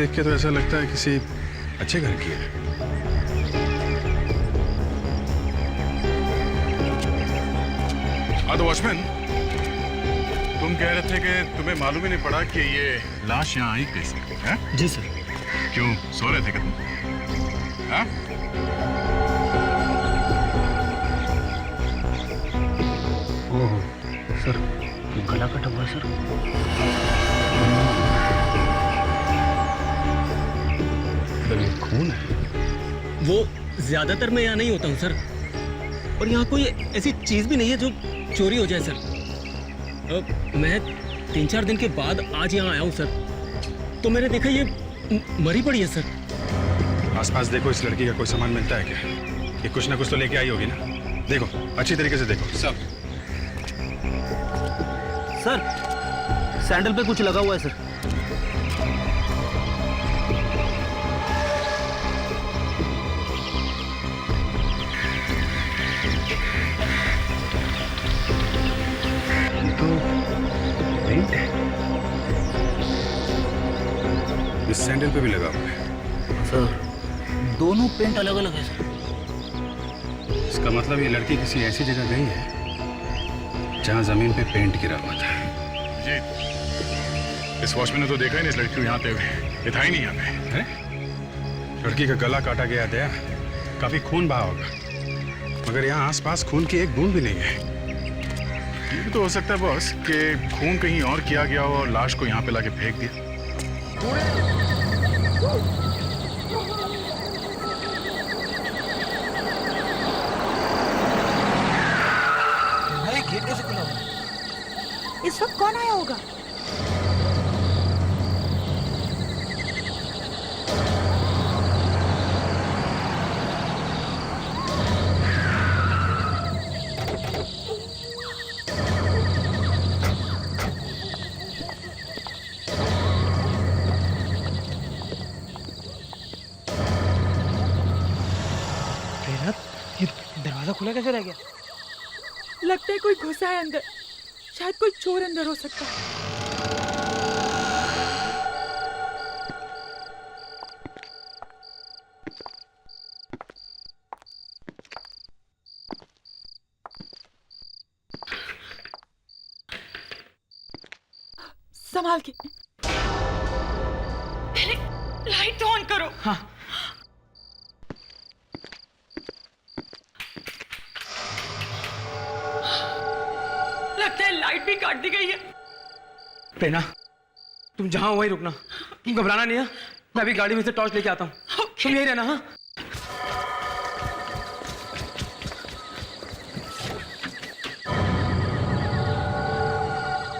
देख के तो ऐसा लगता है किसी अच्छे घर की है। हाँ तो वॉचमैन, तुम कह रहे थे कि तुम्हें मालूम ही नहीं पड़ा कि ये लाश यहाँ आई कैसे है? जी सर। क्यों सो रहे थे क्या तुम? हाँ? ओह सर, गला कटा हुआ सर। खून है। वो ज्यादातर मैं यहाँ नहीं होता हूँ सर, और यहाँ कोई ऐसी चीज भी नहीं है जो चोरी हो जाए सर। मैं 3-4 दिन के बाद आज यहाँ आया हूँ सर, तो मैंने देखा ये मरी पड़ी है सर। आसपास देखो, इस लड़की का कोई सामान मिलता है क्या? ये कुछ ना कुछ तो लेके आई होगी ना। देखो, अच्छी तरीके से देखो सब। सर सैंडल पे कुछ लगा हुआ है सर। तो पेंट है, इस सैंडल पे भी लगा हुआ है। सर दोनों पेंट अलग अलग है सर। इसका मतलब ये लड़की किसी ऐसी जगह गई है जहां जमीन पे पेंट गिरा हुआ था। जी, इस वॉचमैन ने तो देखा ही नहीं इस लड़की को यहाँ पे हुए। ये था ही नहीं यहाँ पे है? लड़की का गला काटा गया था, काफी खून बहा होगा, मगर यहाँ आसपास खून की एक बूंद भी नहीं है। ये भी तो हो सकता है बॉस कि खून कहीं और किया गया हो और लाश को यहाँ पे लाके फेंक दिया। गेट कैसे खुला हुआ? इस वक्त कौन आया होगा? ये दरवाजा खुला कैसे रह गया? लगता है कोई घुसा है अंदर, शायद कोई चोर अंदर हो सकता है। संभाल के, पहले लाइट ऑन करो। हाँ। लगता है लाइट भी काट दी गई है। प्रेरणा, तुम जहां हो वहीं रुकना, तुम घबराना नहीं है। मैं अभी गाड़ी में से टॉर्च लेके आता हूँ। तुम यहीं रहना। हाँ,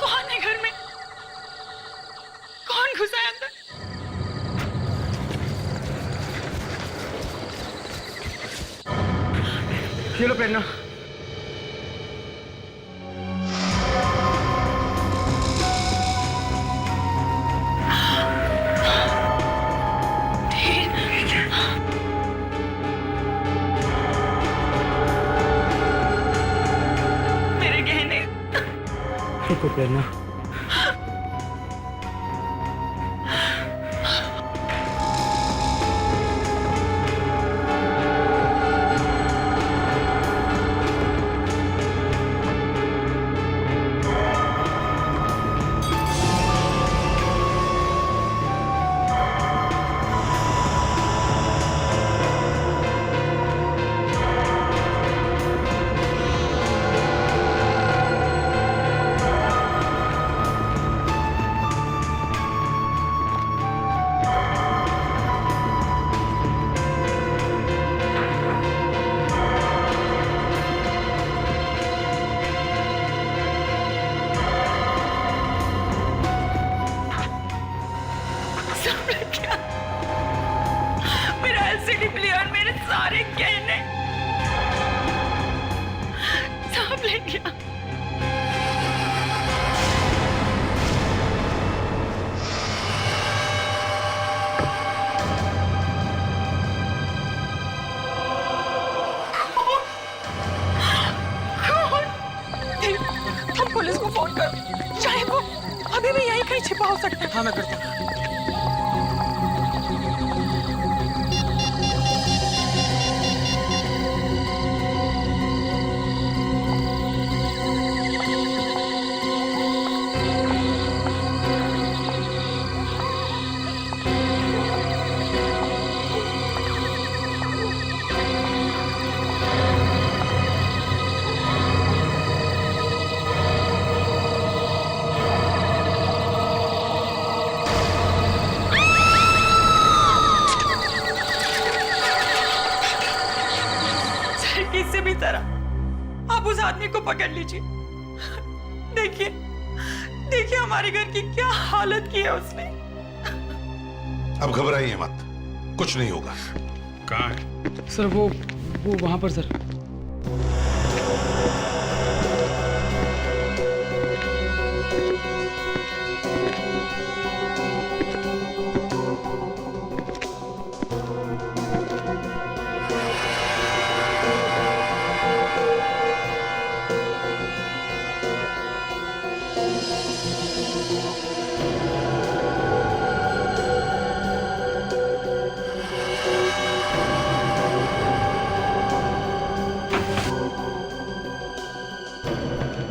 कौन है घर में? कौन घुसा है अंदर? ये लो प्रेरणा। मेरे गहने। रुको प्रेरणा। सारे गहने सब ले गया। तुम पुलिस को फोन कर, चाहे वो अभी भी यहीं कहीं छिपा हो सकता है। हाँ मैं करता हूँ। तरह। आप उस आदमी को पकड़ लीजिए। देखिए देखिए हमारे घर की क्या हालत की है उसने। अब घबराइए मत, कुछ नहीं होगा। कहाँ है? सर वो वहां पर सर।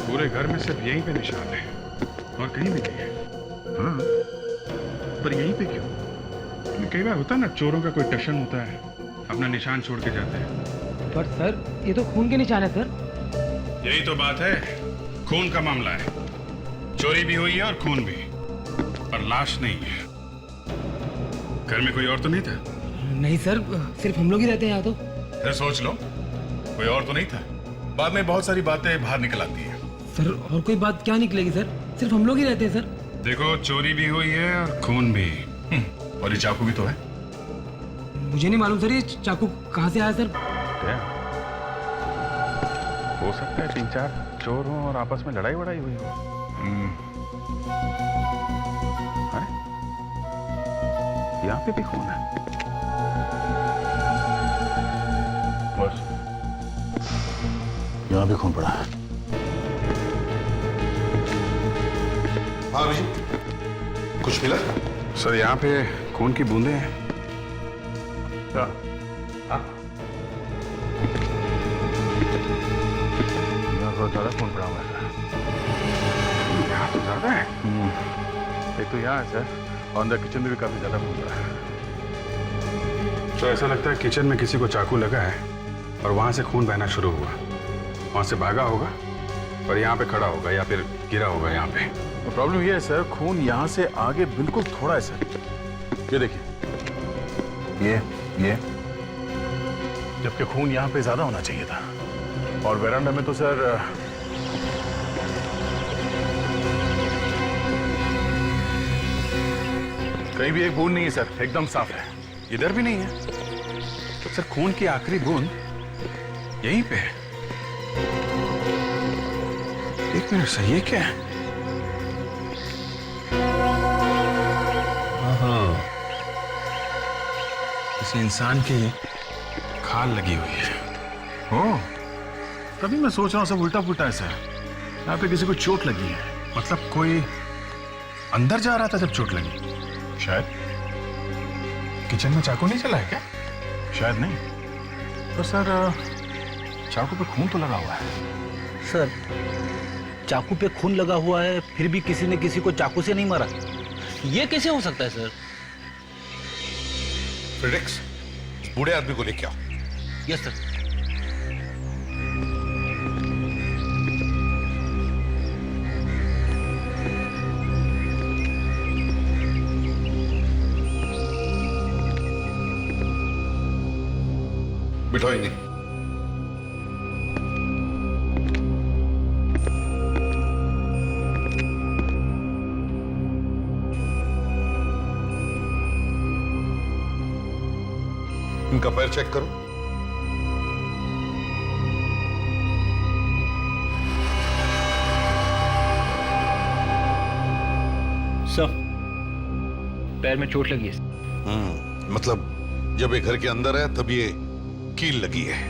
पूरे घर में सिर्फ यहीं पे निशान है और कहीं भी नहीं है। हाँ, पर यहीं पे क्यों? कई बार होता है ना, चोरों का कोई टशन होता है, अपना निशान छोड़ के जाते हैं। पर सर ये तो खून के निशान है सर। यही तो बात है, खून का मामला है। चोरी भी हुई है और खून भी, पर लाश नहीं है। घर में कोई और तो नहीं था? नहीं सर, सिर्फ हम लोग ही रहते हैं यहाँ तो। फिर सोच लो, कोई और तो नहीं था। बाद में बहुत सारी बातें बाहर निकल आती है। सर और कोई बात क्या निकलेगी सर, सिर्फ हम लोग ही रहते हैं सर। देखो, चोरी भी हुई है और खून भी। और ये चाकू भी तो है। मुझे नहीं मालूम सर ये चाकू कहाँ से आया सर। क्या हो सकता है 3-4 चोर हों और आपस में लड़ाई वड़ाई हुई हो। अरे यहाँ पे भी खून है। बस यहाँ भी खून पड़ा है। हाँ जी, कुछ मिला? सर यहाँ पे खून की बूंदें हैं। क्या? हाँ, यहाँ बहुत ज्यादा खून पड़ा हुआ है। यहाँ तो ज्यादा है। एक तो यहाँ है सर, और अंदर किचन में भी काफी ज्यादा खून पड़ा है। तो ऐसा लगता है किचन में किसी को चाकू लगा है और वहां से खून बहना शुरू हुआ। वहां से भागा होगा और यहाँ पे खड़ा होगा या फिर गिरा होगा यहाँ पे। तो प्रॉब्लम ये है सर, खून यहाँ से आगे बिल्कुल थोड़ा है सर। ये देखिए, ये जबकि खून यहाँ पे ज्यादा होना चाहिए था। और वेरांडा में तो सर कहीं भी एक बूंद नहीं है सर, एकदम साफ है। इधर भी नहीं है। तो सर खून की आखिरी बूंद यहीं पे है। एक मिनट सर, ये क्या है? किसी इंसान की खाल लगी हुई है। ओह, तभी मैं सोच रहा हूँ सब उल्टा पुल्टा है सर। यहाँ पे किसी को चोट लगी है। मतलब कोई अंदर जा रहा था जब चोट लगी? शायद। किचन में चाकू नहीं चला है क्या? शायद नहीं। तो सर चाकू पे खून तो लगा हुआ है। सर चाकू पे खून लगा हुआ है, फिर भी किसी ने किसी को चाकू से नहीं मारा। ये कैसे हो सकता है सर? फ्रेडिक्स, बूढ़े आदमी को लेके आओ। Yes sir. बिठाओ इन्हें। इनका पैर चेक करो। सर पैर में चोट लगी है। मतलब जब ये घर के अंदर है तब ये कील लगी है।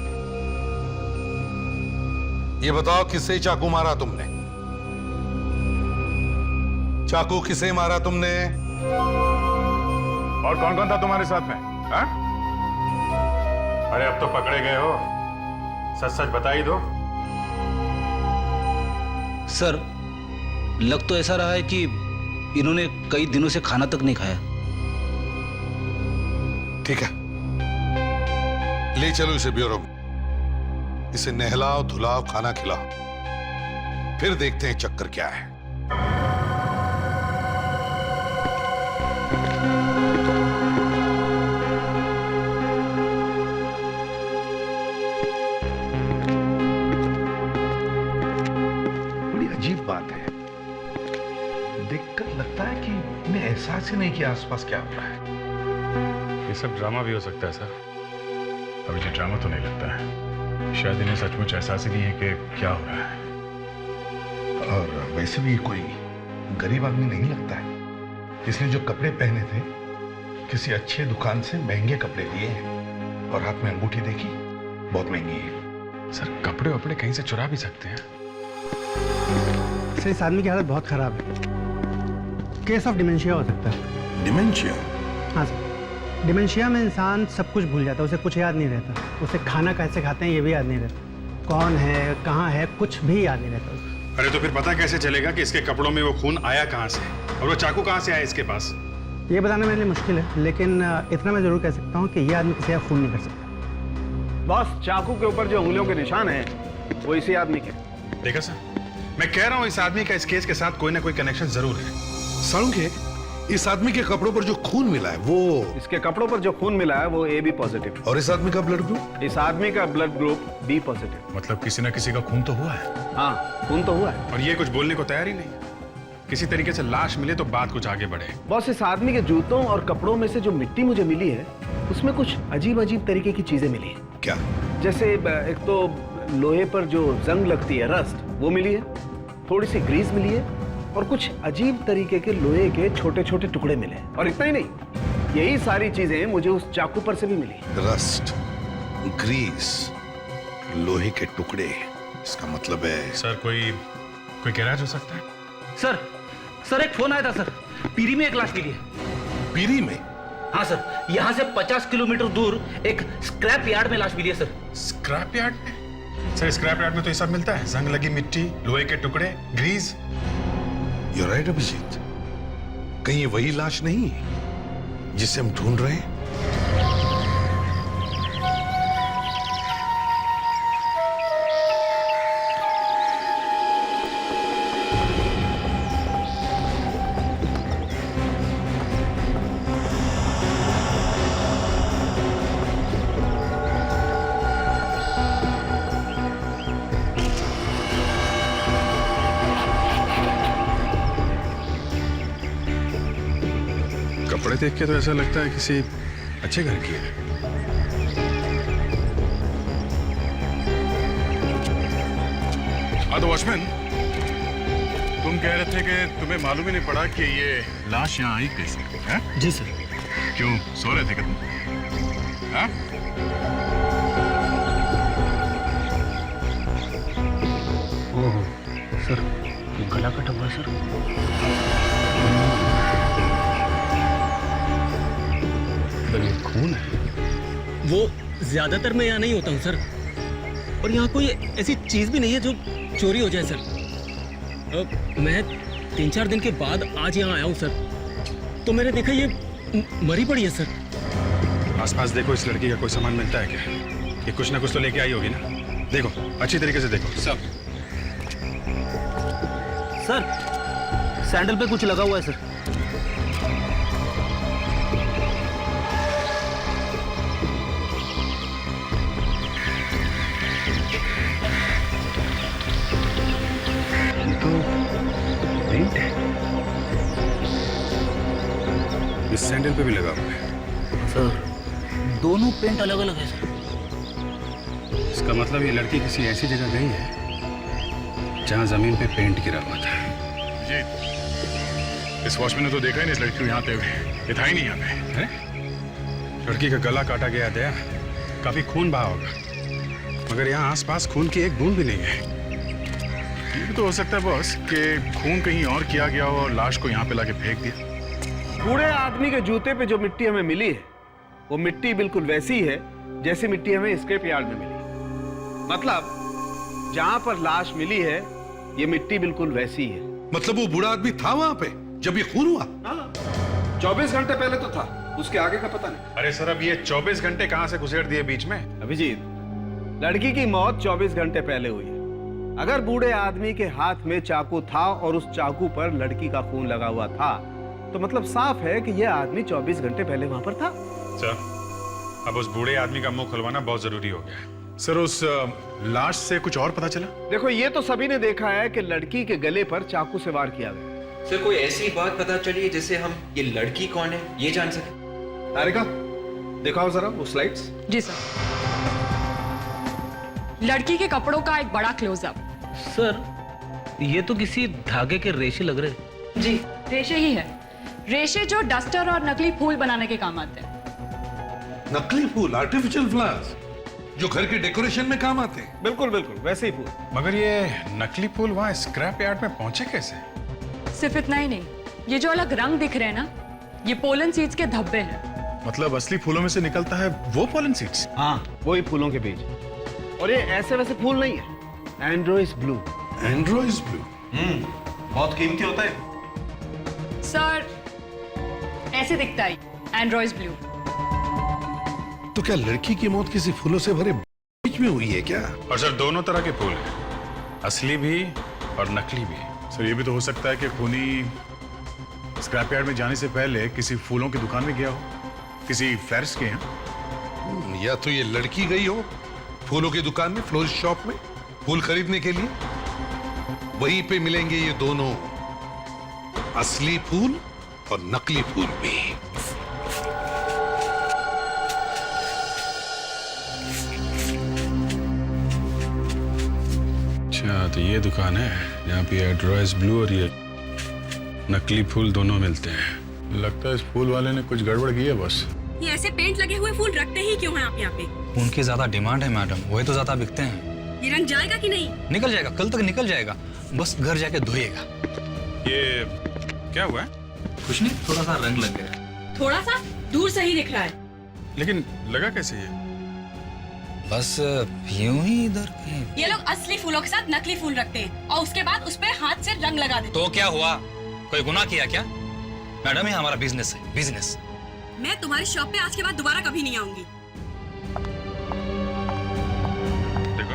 ये बताओ किससे चाकू मारा तुमने? चाकू किसे मारा तुमने? और कौन कौन था तुम्हारे साथ में? हाँ? अरे अब तो पकड़े गए हो, सच सच बता ही दो। सर लग तो ऐसा रहा है कि इन्होंने कई दिनों से खाना तक नहीं खाया। ठीक है, ले चलो इसे ब्यूरो में। इसे नहलाओ धुलाओ खाना खिलाओ, फिर देखते हैं चक्कर क्या है। एहसास ही नहीं कि आसपास क्या हो रहा है। ये सब ड्रामा भी हो सकता है सर। अभी जो ड्रामा तो नहीं लगता है, शायद इन्हें सचमुच एहसास ही नहीं है कि क्या हो रहा है। और वैसे भी कोई गरीब आदमी नहीं लगता है। इसने जो कपड़े पहने थे किसी अच्छे दुकान से महंगे कपड़े लिए हैं, और हाथ में अंगूठी देखी, बहुत महंगी है। सर कपड़े वपड़े कहीं से चुरा भी सकते हैं। सर इस आदमी की हालत बहुत खराब है। केस ऑफ डिमेंशिया हो सकता है। डिमेंशिया? हाँ सर, डिमेंशिया में इंसान सब कुछ भूल जाता है, उसे कुछ याद नहीं रहता। उसे खाना कैसे खाते हैं ये भी याद नहीं रहता, कौन है कहाँ है कुछ भी याद नहीं रहता उसे। अरे तो फिर पता कैसे चलेगा कि इसके कपड़ों में वो खून आया कहाँ से और वो चाकू कहाँ से आया इसके पास? ये बताना मेरे लिए मुश्किल है, लेकिन इतना मैं जरूर कह सकता हूँ कि ये आदमी किसी का खून नहीं कर सकता। बॉस, चाकू के ऊपर जो उंगलियों के निशान हैं वो इसी आदमी के। देखा सर, मैं कह रहा हूँ इस आदमी का इस केस के साथ कोई ना कोई कनेक्शन जरूर है। सालुंखे, इस आदमी के कपड़ों पर जो खून मिला है वो, इसके कपड़ों पर जो खून मिला है वो AB पॉजिटिव। और इस आदमी का ब्लड ग्रुप? इस आदमी का ब्लड ग्रुप B पॉजिटिव। मतलब किसी ना किसी का खून तो हुआ है। हाँ, खून तो हुआ है। और ये कुछ बोलने को तैयार ही नहीं है। किसी तरीके से लाश मिले तो बात कुछ आगे बढ़े। बॉस, इस आदमी के जूतों और कपड़ों में से जो मिट्टी मुझे मिली है उसमें कुछ अजीब अजीब तरीके की चीजें मिली है। क्या? जैसे एक तो लोहे पर जो जंग लगती है, रस्ट, वो मिली है, थोड़ी सी ग्रीस मिली है, और कुछ अजीब तरीके के लोहे के छोटे छोटे टुकड़े मिले हैं। और इतना ही नहीं, यही सारी चीजें मुझे उस चाकू पर से भी मिली। रस्ट, ग्रीस, लोहे के टुकड़े, इसका मतलब है सर कोई गैराज हो सकता है। सर एक फोन आया था सर, पीरी में एक लाश मिली है। पीरी में? हाँ सर, यहाँ से 50 किलोमीटर दूर एक स्क्रैप यार्ड में लाश मिली है सर। स्क्रैप यार्ड में? सर स्क्रैप यार्ड में तो ये सब मिलता है, जंग लगी मिट्टी, लोहे के टुकड़े, ग्रीस। You're right, Abhijit. कहीं ये वही लाश नहीं है जिसे हम ढूंढ रहे हैं? कपड़े देख के तो ऐसा लगता है किसी अच्छे घर की है। हाँ तो वॉचमैन, तुम कह रहे थे कि तुम्हें मालूम ही नहीं पड़ा कि ये लाश यहाँ आई कैसे? हैं? जी सर। क्यों सो रहे थे क्या तुम? हाँ? ओह सर, गला कटा हुआ है सर। ये खून है। वो ज्यादातर मैं यहाँ नहीं होता हूँ सर, और यहाँ कोई ऐसी चीज भी नहीं है जो चोरी हो जाए सर। मैं 3-4 दिन के बाद आज यहाँ आया हूँ सर, तो मैंने देखा ये मरी पड़ी है सर। आसपास देखो, इस लड़की का कोई सामान मिलता है क्या? ये कुछ ना कुछ तो लेके आई होगी ना। देखो अच्छी तरीके से देखो सब। सर सैंडल पे कुछ लगा हुआ है सर। इस सैंडल पे भी लगा हुआ है। सर दोनों पेंट अलग अलग है सर। इसका मतलब ये लड़की किसी ऐसी जगह गई है जहां जमीन पे पेंट गिरा हुआ था। जी, इस वॉचमैन ने तो देखा ही नहीं इस लड़की को यहाँ पे हुए। ये था ही नहीं यहाँ पे। है? लड़की का गला काटा गया दया, काफी खून बहा होगा, मगर यहाँ आसपास खून की एक बूंद भी नहीं है। ये भी तो हो सकता है बॉस कि खून कहीं और किया गया हो और लाश को यहाँ पे लाके फेंक दिया। बूढ़े आदमी के जूते पे जो मिट्टी हमें मिली है वो मिट्टी बिल्कुल वैसी है जैसी मिट्टी हमें स्क्रैप यार्ड में मिली। मतलब जहां पर लाश मिली है ये मिट्टी बिल्कुल वैसी है। मतलब वो बूढ़ा आदमी था वहां पे जब ये खून हुआ? 24 घंटे पहले तो था, उसके आगे का पता नहीं। अरे सर, अब ये 24 घंटे कहां से गुजर दिए बीच में? अभिजीत, लड़की की मौत 24 घंटे पहले हुई है। अगर बूढ़े आदमी के हाथ में चाकू था और उस चाकू पर लड़की का खून लगा हुआ था तो मतलब साफ है कि यह आदमी 24 घंटे पहले वहां पर था। सर, अब उस बूढ़े आदमी का मुंह खुलवाना बहुत जरूरी हो गया है। सर, उस लाश से कुछ और पता चला? देखो, ये तो सभी ने देखा है कि लड़की के गले पर चाकू से वार किया गया। सर कोई ऐसी बात पता चली जिससे हम ये लड़की कौन है ये जान सके? तारिका, दिखाओ जरा वो स्लाइड्स। जी सर। लड़की के कपड़ों का एक बड़ा क्लोजअप। सर ये तो किसी धागे के रेशे लग रहे। जी रेशे ही है। रेशे जो डस्टर और नकली फूल बनाने के काम आते हैं। नकली फूल, आर्टिफिशियल फ्लावर्स, जो घर के डेकोरेशन में काम आते हैं। बिल्कुल बिल्कुल वैसे ही फूल। मगर ये नकली फूल वहाँ स्क्रैप यार्ड में पहुंचे कैसे? सिर्फ इतना ही नहीं, ये जो अलग रंग दिख रहे हैं ना, ये पोलन सीड्स के धब्बे हैं। मतलब असली फूलों में से निकलता है वो पोलन सीड्स? हाँ, वही फूलों के बीज। और ये ऐसे वैसे फूल नहीं है, एंड्रोइस ब्लू। एंड्रोइस ब्लू? बहुत कीमती होता है। सर ऐसे दिखता है एंड्रोइस ब्लू। तो क्या लड़की की मौत किसी फूलों से भरे बीच में हुई है क्या? और सर दोनों तरह के फूल हैं, असली भी और नकली भी। सर ये भी तो हो सकता है कि खूनी स्क्रैप यार्ड में जाने से पहले किसी फूलों की दुकान में गया हो, किसी फ्लरिस्ट के यहाँ। या तो ये लड़की गई हो फूलों की दुकान में, फ्लोरिस्ट शॉप में फूल खरीदने के लिए। वहीं पे मिलेंगे ये दोनों, असली फूल और नकली फूल भी। अच्छा तो ये दुकान है जहाँ पे एंड्रोइस ब्लू और ये नकली फूल दोनों मिलते हैं। लगता है इस फूल वाले ने कुछ गड़बड़ की है बस। ये ऐसे पेंट लगे हुए फूल रखते ही क्यों हैं आप यहाँ पे? उनकी ज्यादा डिमांड है मैडम, वही तो ज्यादा बिकते हैं। ये रंग जाएगा कि नहीं? निकल जाएगा, कल तक निकल जाएगा, बस घर जाके धोइएगा। ये क्या हुआ है? कुछ नहीं, थोड़ा सा रंग लग गया। थोड़ा सा दूर से ही दिख रहा है। लेकिन लगा कैसे ये? बस यूं ही इधर कहीं। ये लोग असली फूलों के साथ नकली फूल रखते हैं और उसके बाद उस पे हाथ से रंग लगा देते। तो क्या हुआ, कोई गुनाह किया क्या? मैडम ये हमारा बिजनेस है, बिजनेस। मैं तुम्हारी शॉप पे आज के बाद दोबारा कभी नहीं आऊंगी। देखो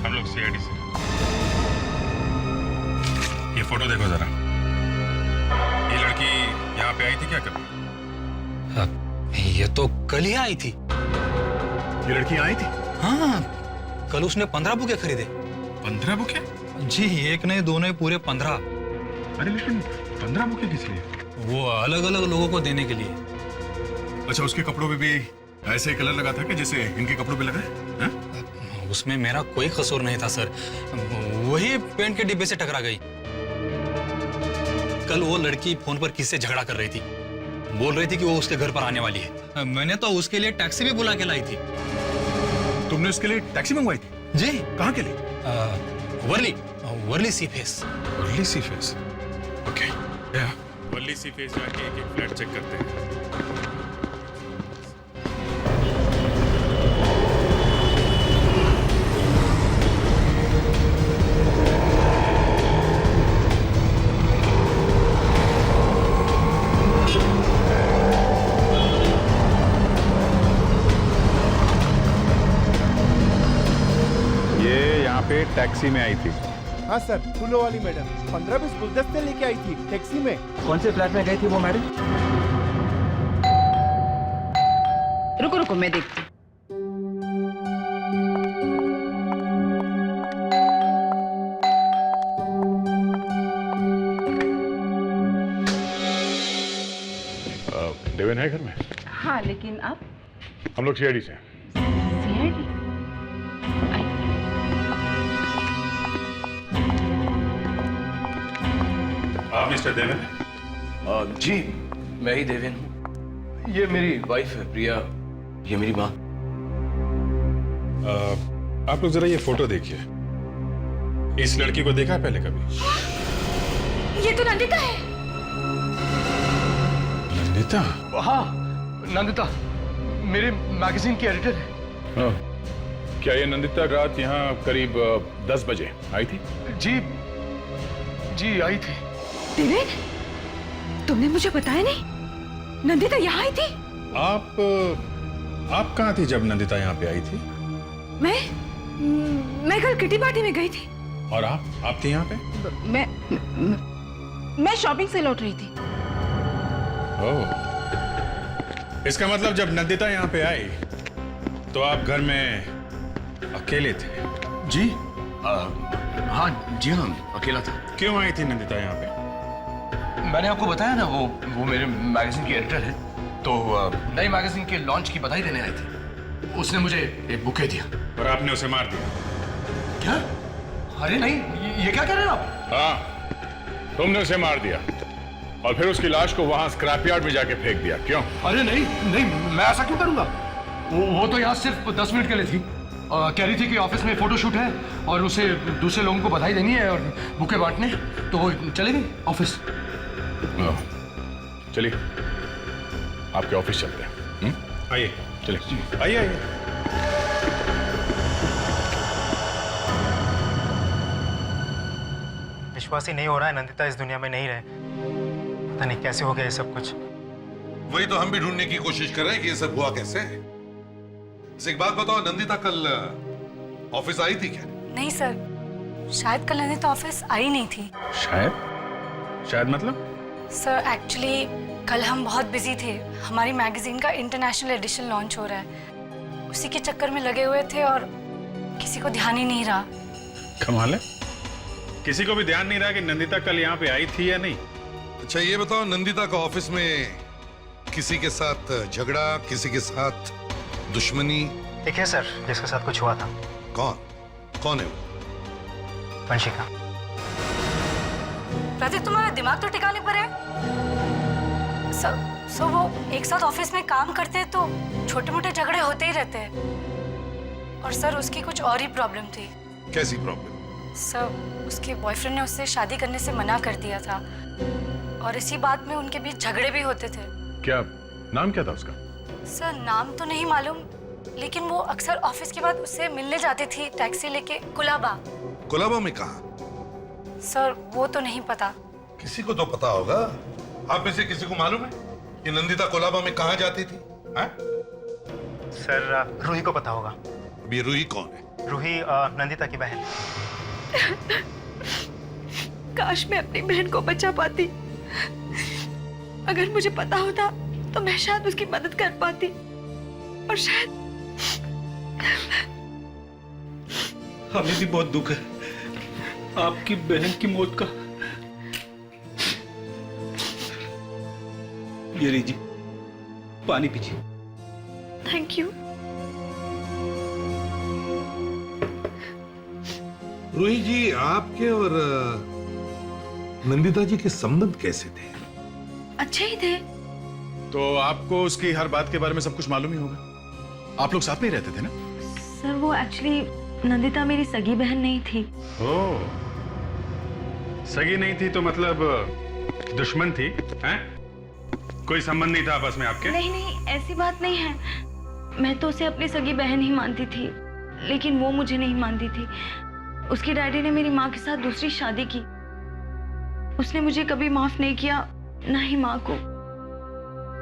हम लोग सीआईडी से। ये फोटो देखो जरा, ये लड़की यहाँ पे आई थी क्या कभी? ये तो कल ही आई थी। ये लड़की आई थी? हाँ, कल उसने 15 बुके खरीदे। 15 बुके? जी, एक नहीं दो नहीं, पूरे 15। अरे लेकिन 15 बुके किस लिए? वो अलग अलग लोगों को देने के लिए। अच्छा उसके कपड़ों पे भी ऐसे कलर लगा था कि जैसे इनके कपड़ों पे लगा है? उसमें मेरा कोई कसूर नहीं था सर, वही पेंट के डिब्बे से टकरा गई। कल वो लड़की फोन पर किससे झगड़ा कर रही थी, बोल रही थी कि वो उसके घर पर आने वाली है। मैंने तो उसके लिए टैक्सी भी बुला के लाई थी। तुमने उसके लिए टैक्सी मंगवाई थी? जी। कहाँ के लिए? वर्ली सी फेस। वर्ली सी फेस, ओके। वर्ली सी फेस जाके एक एक फ्लैट चेक करते हैं। टैक्सी में आई थी। हाँ सर, फूलों वाली मैडम 15-20 गुलदस्ते लेके आई थी टैक्सी में। कौन से फ्लैट में गई थी वो मैडम? रुको रुको मैं देखती। देवेन है घर में? हाँ लेकिन आप? हम लोग सीआईडी से। सीआईडी? आप मिस्टर देवेन? जी मैं ही देवेन हूँ। ये मेरी वाइफ है प्रिया, ये मेरी माँ। आप लोग जरा ये फोटो देखिए। इस लड़की को देखा है पहले कभी? ये तो नंदिता है। नंदिता? हाँ नंदिता, मेरे मैगजीन की एडिटर है। क्या ये नंदिता रात यहाँ करीब 10 बजे आई थी? जी आई थी। देवेन, तुमने मुझे बताया नहीं, नंदिता यहाँ आई थी? आप कहाँ थी जब नंदिता यहाँ पे आई थी? मैं कल किटी पार्टी में गई थी। और आप थी यहाँ पे? मैं शॉपिंग से लौट रही थी। ओह, इसका मतलब जब नंदिता यहाँ पे आई तो आप घर में अकेले थे? जी हाँ, अकेला था। क्यों आई थी नंदिता यहाँ पे? मैंने आपको बताया ना, वो मेरे मैगजीन की एडिटर है, तो नई मैगजीन के लॉन्च की बधाई देने आई थी। उसने मुझे एक बुके दिया। और आपने उसे मार दिया? क्या? अरे नहीं, ये क्या कह रहे हैं आप? हाँ, तुमने उसे मार दिया और फिर उसकी लाश को वहां स्क्रैप यार्ड में जाके फेंक दिया। क्यों? अरे नहीं नहीं, मैं ऐसा क्यों करूंगा? वो तो यहाँ सिर्फ 10 मिनट के लिए थी। कह रही थी कि ऑफिस में फोटोशूट है और उसे दूसरे लोगों को बधाई देनी है और बुके बांटने, तो वो चली गई ऑफिस। चलिए आपके ऑफिस चलते हैं। आइए, चलिए आइए आइए। विश्वास ही नहीं हो रहा है नंदिता इस दुनिया में नहीं रहे। पता नहीं कैसे हो गया ये सब कुछ। वही तो हम भी ढूंढने की कोशिश कर रहे हैं कि ये सब हुआ कैसे। एक बात बताओ, नंदिता कल ऑफिस आई थी क्या? नहीं सर, शायद कल नंदिता ऑफिस आई नहीं थी। शायद मतलब? सर एक्चुअली कल हम बहुत बिजी थे। हमारी मैगजीन का इंटरनेशनल एडिशन लॉन्च हो रहा है, उसी के चक्कर में लगे हुए थे और किसी को ध्यान ही नहीं रहा। कमाल है, किसी को भी ध्यान नहीं रहा कि नंदिता कल यहाँ पे आई थी या नहीं। अच्छा ये बताओ, नंदिता का ऑफिस में किसी के साथ झगड़ा, किसी के साथ दुश्मनी? एक है सर जिसके साथ कुछ हुआ था। कौन है वो? वंशिका। प्रतीक तुम्हारा दिमाग तो ठिकाने पर है। सर वो एक साथ ऑफिस में काम करते हैं तो छोटे मोटे झगड़े होते ही रहते हैं। और सर उसकी कुछ और ही प्रॉब्लम थी। कैसी प्रॉब्लम? सर उसके बॉयफ्रेंड ने उससे शादी करने से मना कर दिया था और इसी बात में उनके बीच झगड़े भी होते थे। क्या नाम क्या था उसका? सर नाम तो नहीं मालूम, लेकिन वो अक्सर ऑफिस के बाद उससे मिलने जाती थी टैक्सी लेके कुलाबा। कुलाबा में कहाँ? सर वो तो नहीं पता। किसी को तो पता होगा। आप में से किसी को मालूम है कि नंदिता कुलाबा में कहाँ जाती थी? सर रूही को पता होगा। अभी रूही कौन है? रूही नंदिता की बहन। काश मैं अपनी बहन को बचा पाती। अगर मुझे पता होता तो मैं शायद उसकी मदद कर पाती और शायद। हमें भी बहुत दुख है आपकी बहन की मौत का। ये लीजिए पानी पीजिए। Thank you. रूही जी, आपके और नंदिता जी के संबंध कैसे थे? अच्छे ही थे। तो आपको उसकी हर बात के बारे में सब कुछ मालूम ही होगा। आप लोग साथ में ही रहते थे ना? सर वो एक्चुअली नंदिता मेरी सगी बहन नहीं थी। ओह, सगी नहीं थी तो मतलब दुश्मन थी हैं? कोई संबंध नहीं था आपस में आपके? नहीं ऐसी बात नहीं है। मैं तो उसे अपनी सगी बहन ही मानती थी, लेकिन वो मुझे नहीं मानती थी। उसकी डैडी ने मेरी माँ के साथ दूसरी शादी की। उसने मुझे कभी माफ नहीं किया, ना ही माँ को।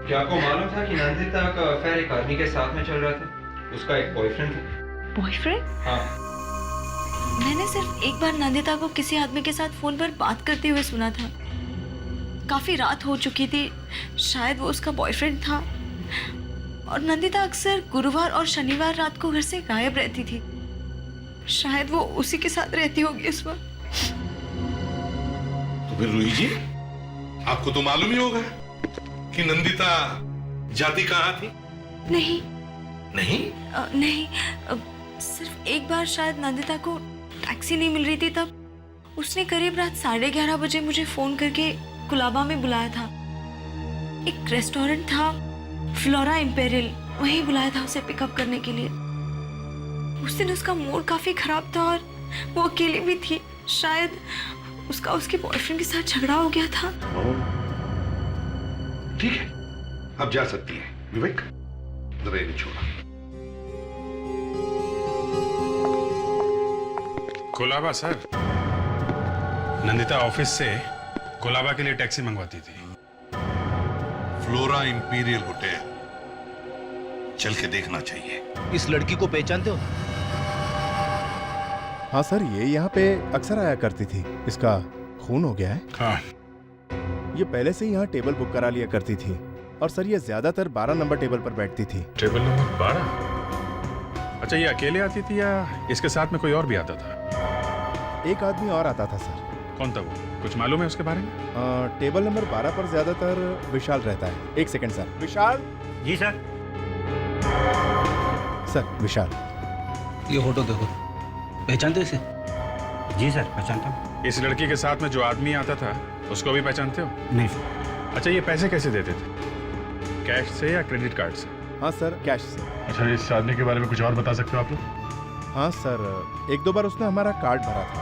क्या आपको मालूम था कि नंदिता का अफेयर एक आदमी के साथ में चल रहा था? उसका एक बॉयफ्रेंड था। बॉयफ्रेंड? हाँ। मैंने सिर्फ एक बार नंदिता को किसी आदमी के साथ फोन पर बात करते हुए सुना था। काफी रात हो चुकी थी, शायद वो उसका बॉयफ्रेंड था। और नंदिता अक्सर गुरुवार और शनिवार रात को घर से गायब रहती थी। शायद वो उसी के साथ रहती होगी उस वक्त। तो फिर रूही जी, आपको तो मालूम ही होगा कि नंदिता जाती कहाँ थी? नहीं नहीं? सिर्फ एक बार शायद नंदिता को टैक्सी नहीं मिल रही थी, तब उसने करीब रात 11:30 बजे मुझे फोन करके कुलाबा में बुलाया था। एक रेस्टोरेंट था, फ्लोरा इंपेरियल, वहीं बुलाया था उसे पिकअप करने के लिए। उस दिन उसका मूड काफी खराब था और वो अकेली भी थी। शायद उसका उसके बॉयफ्रेंड के साथ झगड़ा हो गया था। ठीक है, अब जा सकती है। विवेक, जरा ये छोड़ा। कोलाबा सर, नंदिता ऑफिस से कोलाबा के लिए टैक्सी मंगवाती थी। फ्लोरा इंपीरियल होटल, चल के देखना चाहिए। इस लड़की को पहचानते हो? हाँ सर, ये यहाँ पे अक्सर आया करती थी। इसका खून हो गया है। हाँ। ये पहले से ही यहाँ टेबल बुक करा लिया करती थी और सर ये ज्यादातर 12 नंबर टेबल पर बैठती थी। Table number 12? अच्छा, ये अकेले आती थी या इसके साथ में कोई और भी आता था? एक आदमी और आता था सर। कौन था वो? कुछ मालूम है उसके बारे में? टेबल नंबर 12 पर ज्यादातर विशाल रहता है। एक सेकंड सर। विशाल। जी सर। सर विशाल। ये फोटो देखो, पहचानते हो इसे? जी सर, पहचानता हूँ। इस लड़की के साथ में जो आदमी आता था उसको भी पहचानते हो? नहीं सर। अच्छा, ये पैसे कैसे देते थे? कैश से या क्रेडिट कार्ड से? हाँ सर, कैश से। अच्छा, इस आदमी के बारे में कुछ और बता सकते हो आप लोग? हाँ सर, एक दो बार उसने हमारा कार्ड भरा था,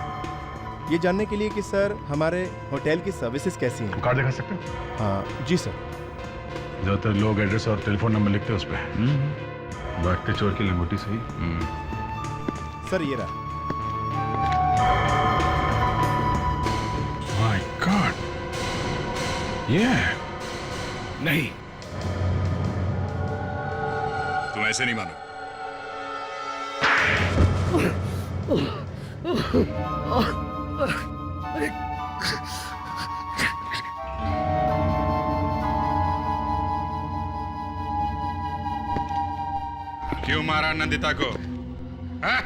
ये जानने के लिए कि सर हमारे होटल की सर्विसेज कैसी हैं। कार्ड दिखा सकते हो? हाँ जी सर। ज़्यादातर लोग एड्रेस और टेलीफोन नंबर लिखते हैं उस पर। भागते चोर की लंगोटी सही। सर ये रहा। माय गॉड, ये नहीं, तुम ऐसे नहीं मानो। क्यों मारा नंदिता को? हाँ?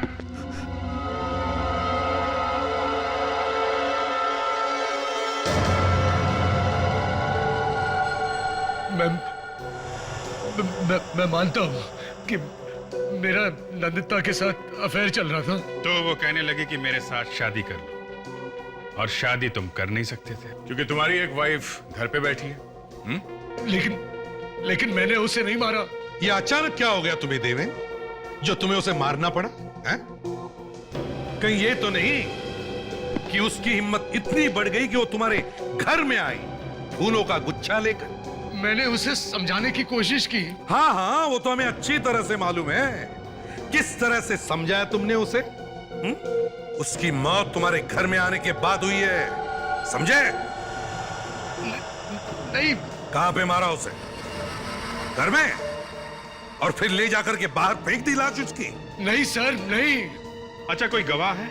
मैं मानता हूँ कि मेरा नंदिता के साथ अफेयर चल रहा था। तो वो कहने लगे कि मेरे साथ शादी कर लो, और शादी तुम कर नहीं सकते थे क्योंकि तुम्हारी एक वाइफ घर पे बैठी है। लेकिन मैंने उसे नहीं मारा। ये अचानक क्या हो गया तुम्हें देवेन, जो तुम्हें उसे मारना पड़ा है? कहीं ये तो नहीं कि उसकी हिम्मत इतनी बढ़ गई कि वो तुम्हारे घर में आई फूलों का गुच्छा लेकर? मैंने उसे समझाने की कोशिश की। हाँ हाँ, वो तो हमें अच्छी तरह से मालूम है। किस तरह से समझाया तुमने उसे? उसकी मौत तुम्हारे घर में आने के बाद हुई है, समझे? नहीं। कहां पे मारा उसे? घर में? और फिर ले जाकर के बाहर फेंक दी लाश उसकी? नहीं सर, नहीं। अच्छा, कोई गवाह है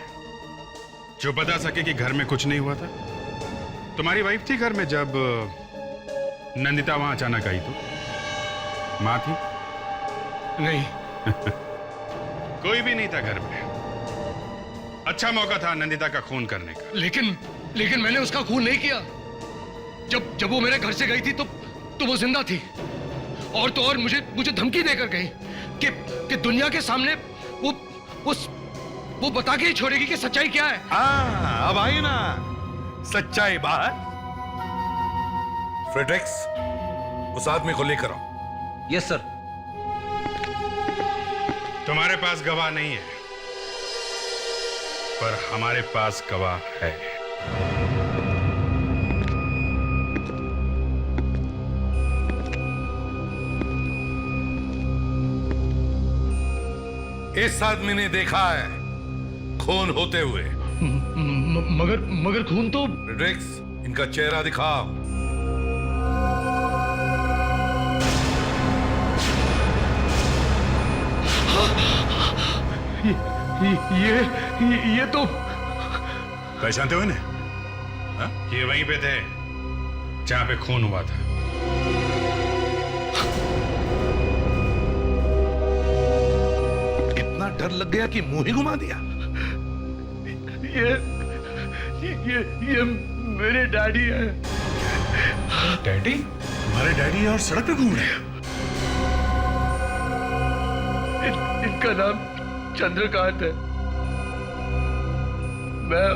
जो बता सके कि घर में कुछ नहीं हुआ था? तुम्हारी वाइफ थी घर में जब नंदिता वहां अचानक आई? तो मां थी? नहीं। कोई भी नहीं था घर में। अच्छा मौका था नंदिता का खून करने का। लेकिन मैंने उसका खून नहीं किया। जब वो मेरे घर से गई थी तो वो जिंदा थी, और तो और मुझे धमकी देकर गई कि दुनिया के सामने वो बता के ही छोड़ेगी कि सच्चाई क्या है। हाँ, अब आई ना सच्चाई बाहर। फ्रेडरिक्स, उस आदमी को लेकर आओ। Yes sir. तुम्हारे पास गवाह नहीं है, पर हमारे पास गवाह है। इस आदमी ने देखा है खून होते हुए। मगर खून तो। फ्रेडरिक्स, इनका चेहरा दिखाओ। ये तो। पहचानते हो इन्हें? हाँ? ये वहीं पे थे जहां पे खून हुआ था। इतना डर लग गया कि मुंह ही घुमा दिया। ये मेरे डैडी है। डैडी? तुम्हारे डैडी और सड़क पे घूम रहे हैं? इनका नाम चंद्रकांत है। मैं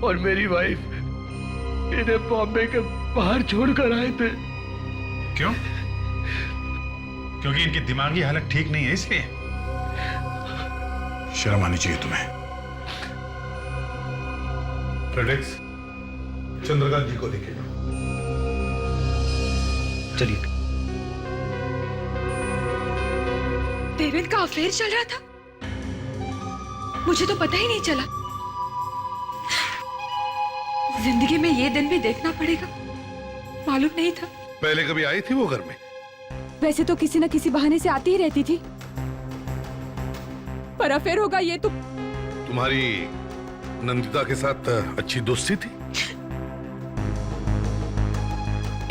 और मेरी वाइफ इन्हें बॉम्बे के बाहर छोड़कर आए थे। क्यों? क्योंकि इनकी दिमागी हालत ठीक नहीं है इसलिए? शर्म आनी चाहिए तुम्हें। फ्रेडरिक्स, चंद्रकांत जी को लेके जाओ। चलिए। देवेन का अफेयर चल रहा था? मुझे तो पता ही नहीं चला। जिंदगी में ये दिन भी देखना पड़ेगा, मालूम नहीं था। पहले कभी आई थी वो घर में? वैसे तो किसी न किसी बहाने से आती ही रहती थी, पर अफेयर होगा ये तो। तुम्हारी नंदिता के साथ अच्छी दोस्ती थी?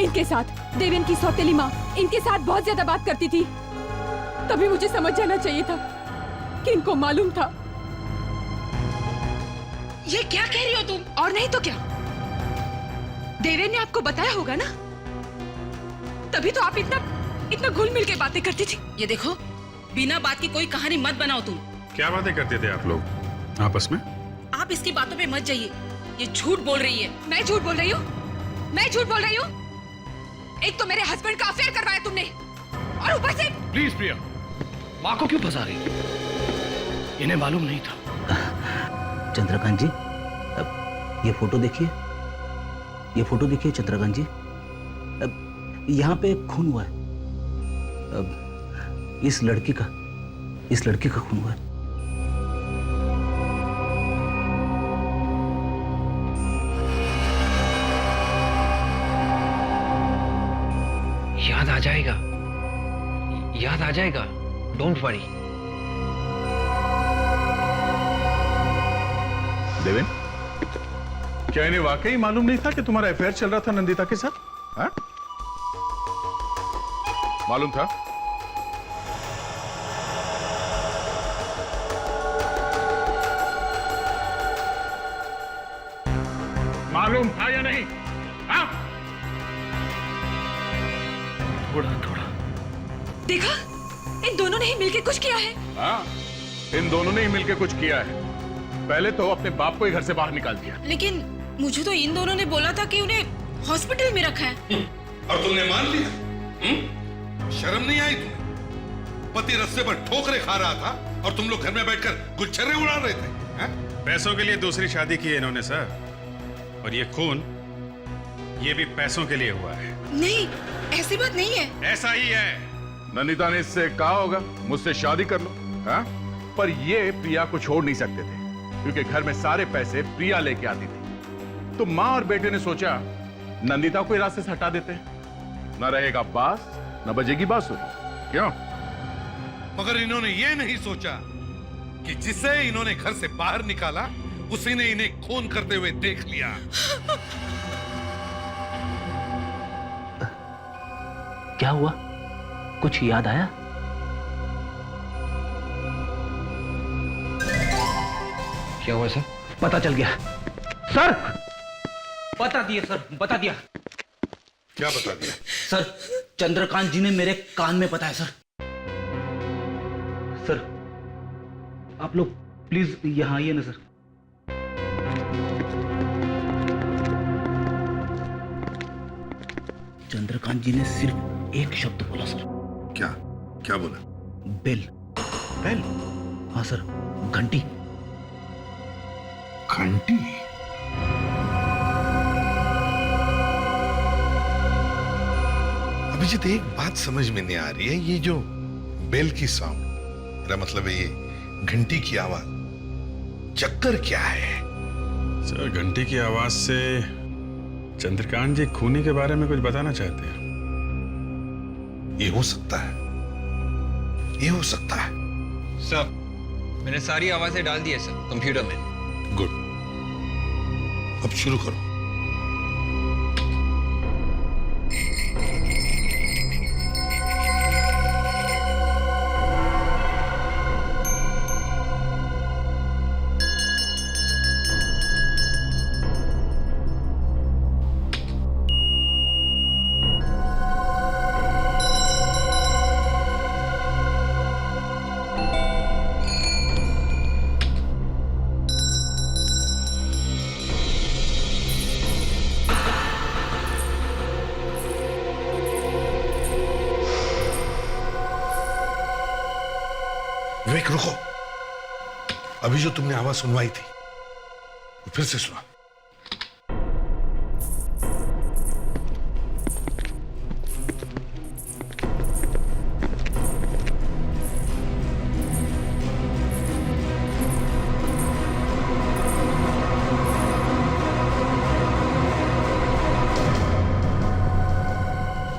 इनके साथ, देवेन की सौतेली माँ इनके साथ बहुत ज्यादा बात करती थी। तभी मुझे समझ जाना चाहिए था कि इनको मालूम था। ये क्या कह रही हो तुम? और नहीं तो क्या, देवेन ने आपको बताया होगा ना, तभी तो आप इतना घुल मिल के बातें करती थी। ये देखो, बिना बात की कोई कहानी मत बनाओ तुम। क्या बातें करते थे आप लोग आपस में? आप इसकी बातों पे मत जाइए, ये झूठ बोल रही है। मैं झूठ बोल रही हूँ? मैं झूठ बोल रही हूँ? एक तो मेरे हस्बैंड का अफेयर करवाया तुमने, और ऊपर से प्लीज प्रिया, माँ को क्यों फंसा रही? इन्हें मालूम नहीं था। चंद्रकांत जी, अब ये फोटो देखिए, ये फोटो देखिए चंद्रकांत जी, अब यहाँ पे खून हुआ है। अब इस लड़की का खून हुआ है। याद आ जाएगा, याद आ जाएगा, डोंट वरी। देवेन, क्या इन्हें वाकई मालूम नहीं था कि तुम्हारा अफेयर चल रहा था नंदिता के साथ? हाँ? मालूम था? मालूम था या नहीं? हाँ? थोड़ा थोड़ा देखा, इन दोनों ने ही मिलके कुछ किया है। हाँ, इन दोनों ने ही मिलकर कुछ किया है। पहले तो अपने बाप को ही घर से बाहर निकाल दिया। लेकिन मुझे तो इन दोनों ने बोला था कि उन्हें हॉस्पिटल में रखा है। और तुमने मान लिया? शर्म नहीं आई तुम्हें? पति रास्ते पर ठोकरे खा रहा था और तुम लोग घर में बैठकर गुलछर्रे उड़ा रहे थे। हा? पैसों के लिए दूसरी शादी की है इन्होंने सर, और ये खून, ये भी पैसों के लिए हुआ है। नहीं, ऐसी बात नहीं है। ऐसा ही है। नंदिता ने इससे कहा होगा मुझसे शादी कर लो, हाँ? पर ये प्रिया को छोड़ नहीं सकते थे, क्योंकि घर में सारे पैसे प्रिया लेके आती थी। तो माँ और बेटे ने सोचा नंदिता को रास्ते से हटा देते हैं, न रहेगा बास न बजेगी बांसुरी। क्यों? मगर इन्होंने ये नहीं सोचा कि जिसे इन्होंने घर से बाहर निकाला उसी ने इन्हें खून करते हुए देख लिया। क्या हुआ? कुछ याद आया? क्या हुआ सर? पता चल गया सर, बता दिया सर, बता दिया। क्या बता दिया? सर, चंद्रकांत जी ने मेरे कान में बताया सर। सर, आप लोग प्लीज यहां आइए ना सर। चंद्रकांत जी ने सिर्फ एक शब्द बोला सर। क्या? क्या बोला? बेल। बेल? हाँ सर, घंटी। घंटी? अभिजीत, एक बात समझ में नहीं आ रही है, ये जो बेल की साउंड, मेरा मतलब है ये घंटी की आवाज, चक्कर क्या है? सर, घंटी की आवाज से चंद्रकांत जी खूनी के बारे में कुछ बताना चाहते हैं। ये हो सकता है, ये हो सकता है। सर, मैंने सारी आवाजें डाल दी है सर कंप्यूटर में। गुड, अब शुरू करो। विवेक, रुको। अभी जो तुमने आवाज सुनवाई थी वो फिर से सुना।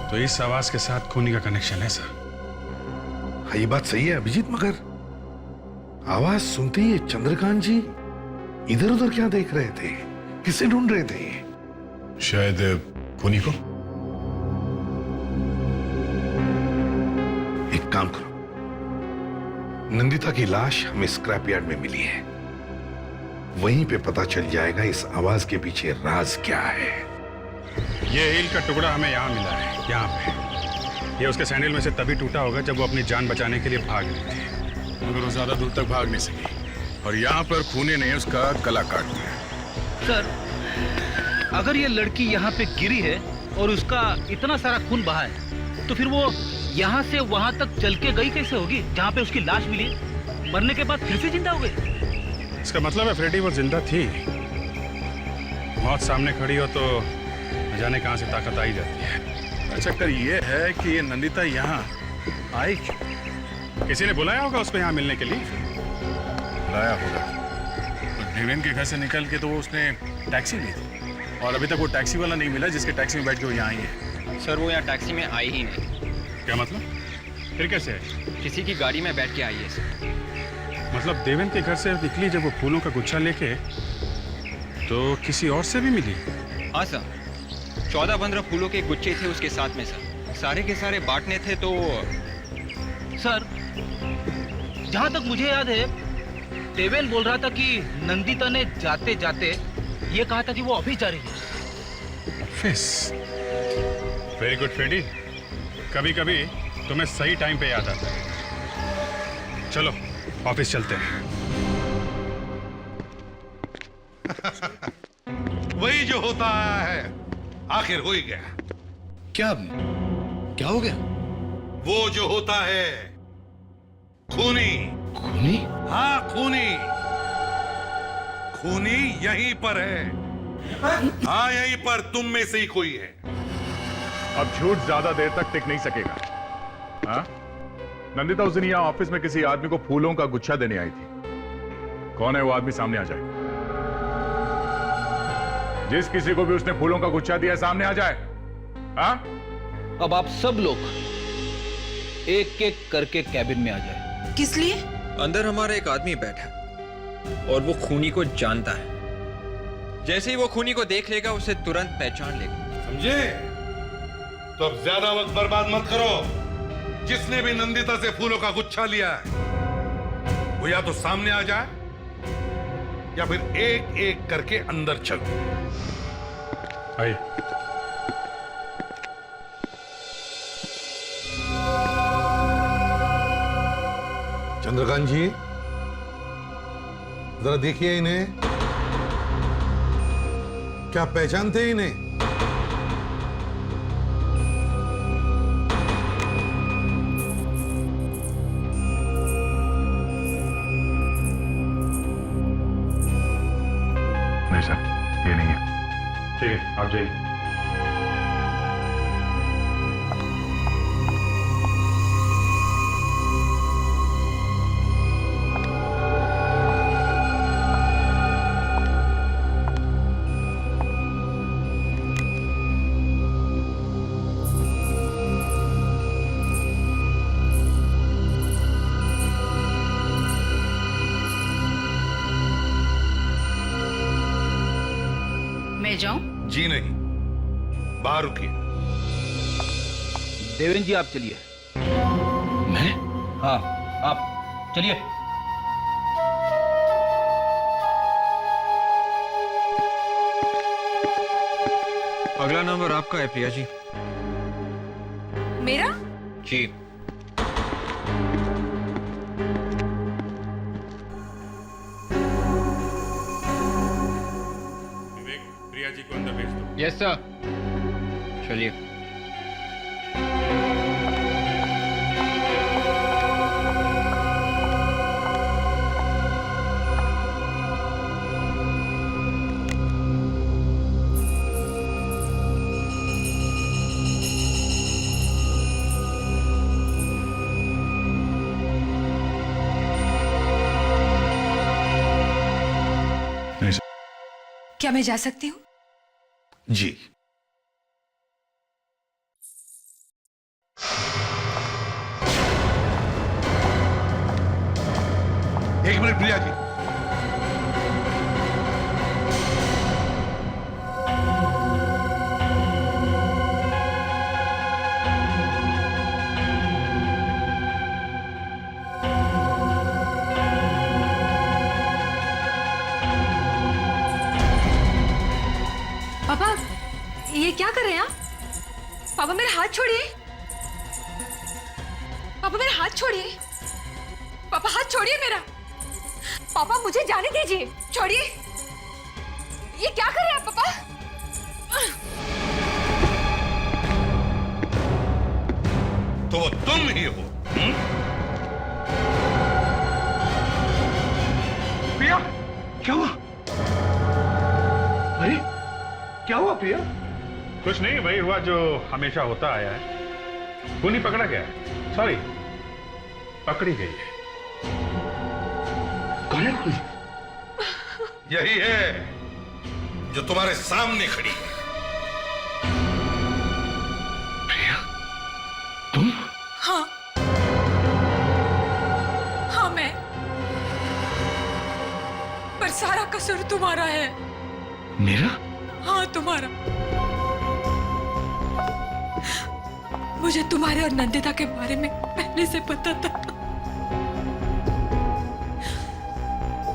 तो इस आवाज के साथ खूनी का कनेक्शन है सर। हाँ, ये बात सही है अभिजीत, मगर आवाज सुनते ही चंद्रकांत जी इधर उधर क्या देख रहे थे? किसे ढूंढ रहे थे? शायद खूनी को। एक काम करो, नंदिता की लाश हमें स्क्रैप यार्ड में मिली है, वहीं पे पता चल जाएगा इस आवाज के पीछे राज क्या है। ये हील का टुकड़ा हमें यहाँ मिला है, यहाँ पे। ये उसके सैंडल में से तभी टूटा होगा जब वो अपनी जान बचाने के लिए भाग रही थी, मगर वो ज्यादा दूर तक भाग नहीं सकी और यहाँ पर खूने ने उसका गला काट दिया। सर, अगर ये लड़की यहाँ पे गिरी है और उसका इतना सारा खून बहा है, तो फिर वो यहाँ से वहाँ तक चल के गई कैसे होगी जहाँ पे उसकी लाश मिली? मरने के बाद फिर से जिंदा हो गई? इसका मतलब है फ्रेडी वो जिंदा थी। मौत सामने खड़ी हो तो न जाने कहाँ से ताकत आई जाती है। चक्कर ये है कि ये नंदिता यहाँ आई क्यों? किसी ने बुलाया होगा उसको यहाँ मिलने के लिए। बुलाया होगा। तो देवेन के घर से निकल के तो उसने टैक्सी ली थी और अभी तक वो टैक्सी वाला नहीं मिला जिसके टैक्सी में बैठ के वो यहाँ आई है। सर वो यहाँ टैक्सी में आई ही नहीं। क्या मतलब? फिर कैसे है? किसी की गाड़ी में बैठ के आई है सर। मतलब देवेन के घर से निकली जब वो फूलों का गुच्छा लेके, तो किसी और से भी मिली? हाँ सर, 14-15 फूलों के गुच्छे थे उसके साथ में सर। सारे के सारे बांटने थे तो। सर, जहाँ तक मुझे याद है, देवेन बोल रहा था कि नंदिता ने जाते जाते ये कहा था कि वो ऑफिस जा रही है। ऑफिस? वेरी गुड फ्रेडी, कभी कभी तुम्हें सही टाइम पे याद आता है। चलो ऑफिस चलते हैं। वही जो होता आया है आखिर हो ही गया। क्या क्या हो गया? वो जो होता है खूनी। खूनी? हाँ खूनी। खूनी यहीं पर है। हाँ यहीं पर तुम में से ही कोई है। अब झूठ ज्यादा देर तक टिक नहीं सकेगा। हाँ? नंदिता उस दिन यहाँ ऑफिस में किसी आदमी को फूलों का गुच्छा देने आई थी। कौन है वो आदमी? सामने आ जाए। जिस किसी को भी उसने फूलों का गुच्छा दिया सामने आ जाए। हाँ? अब आप सब लोग एक एक करके कैबिन में आ जाए। किस लिए? अंदर हमारा एक आदमी बैठा है और वो खूनी को जानता है। जैसे ही वो खूनी को देख लेगा उसे तुरंत पहचान लेगा। समझे? तो अब ज्यादा वक्त बर्बाद मत करो। जिसने भी नंदिता से फूलों का गुच्छा लिया है वो या तो सामने आ जाए या फिर एक एक करके अंदर चलो। आइए। चंद्रकांत जी जरा देखिए इन्हें। क्या पहचानते इन्हें? नहीं सर, ये नहीं है। ठीक है, आप जाइए। मैं जाऊं? जी नहीं, बाहर रुकिए। देवेन जी आप चलिए। मैं? हाँ, आप चलिए। अगला नंबर आपका है प्रिया जी। मेरा? जी। प्रिया जी को अंदर भेज दो। Yes sir. चलिए। क्या मैं जा सकती हूँ? जी। एक मिनट प्रिया जी। ये क्या कर रहे हैं आप? पापा मेरा हाथ छोड़िए। पापा मेरा हाथ छोड़िए। पापा हाथ छोड़िए मेरा। पापा मुझे जाने दीजिए, छोड़िए। ये क्या कर रहे हैं आप पापा? तो वो तुम ही हो? प्रिया, क्या हुआ? अरे क्या हुआ प्रिया? कुछ नहीं, वही हुआ जो हमेशा होता आया है। खूनी पकड़ा गया है, सॉरी पकड़ी गई है। कौन है खूनी? यही है जो तुम्हारे सामने खड़ी है। प्रिया, तुम? हाँ हाँ मैं, पर सारा कसूर तुम्हारा है। मेरा? हाँ तुम्हारा। मुझे तुम्हारे और नंदिता के बारे में पहले से पता था।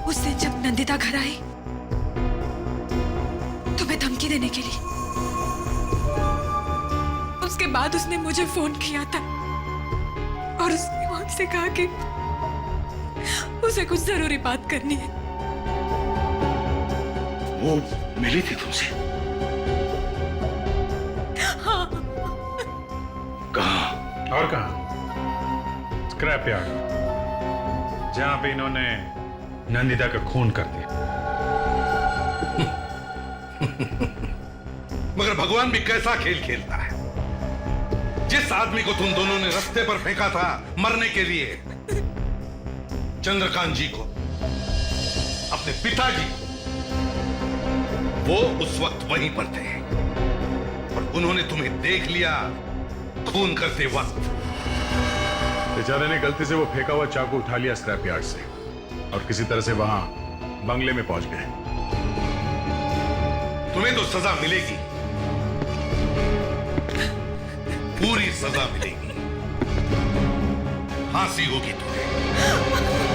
उस दिन जब नंदिता घर आई तुम्हें धमकी देने के लिए, उसके बाद उसने मुझे फोन किया था और उसने मुझसे कहा कि उसे कुछ जरूरी बात करनी है। वो मिली थी तुमसे? हाँ। कहाँ? और कहाँ? स्क्रैप यार्ड, जहां पे इन्होंने नंदिता का खून कर दिया। मगर भगवान भी कैसा खेल खेलता है। जिस आदमी को तुम दोनों ने रास्ते पर फेंका था मरने के लिए, चंद्रकांत जी को, अपने पिताजी को, वो उस वक्त वहीं पर थे और उन्होंने तुम्हें देख लिया खून करते वक्त। बेचारे ने गलती से वो फेंका हुआ चाकू उठा लिया स्क्रैप यार्ड से और किसी तरह से वहां बंगले में पहुंच गए। तुम्हें तो सजा मिलेगी, पूरी सजा मिलेगी। फांसी होगी तुम्हें।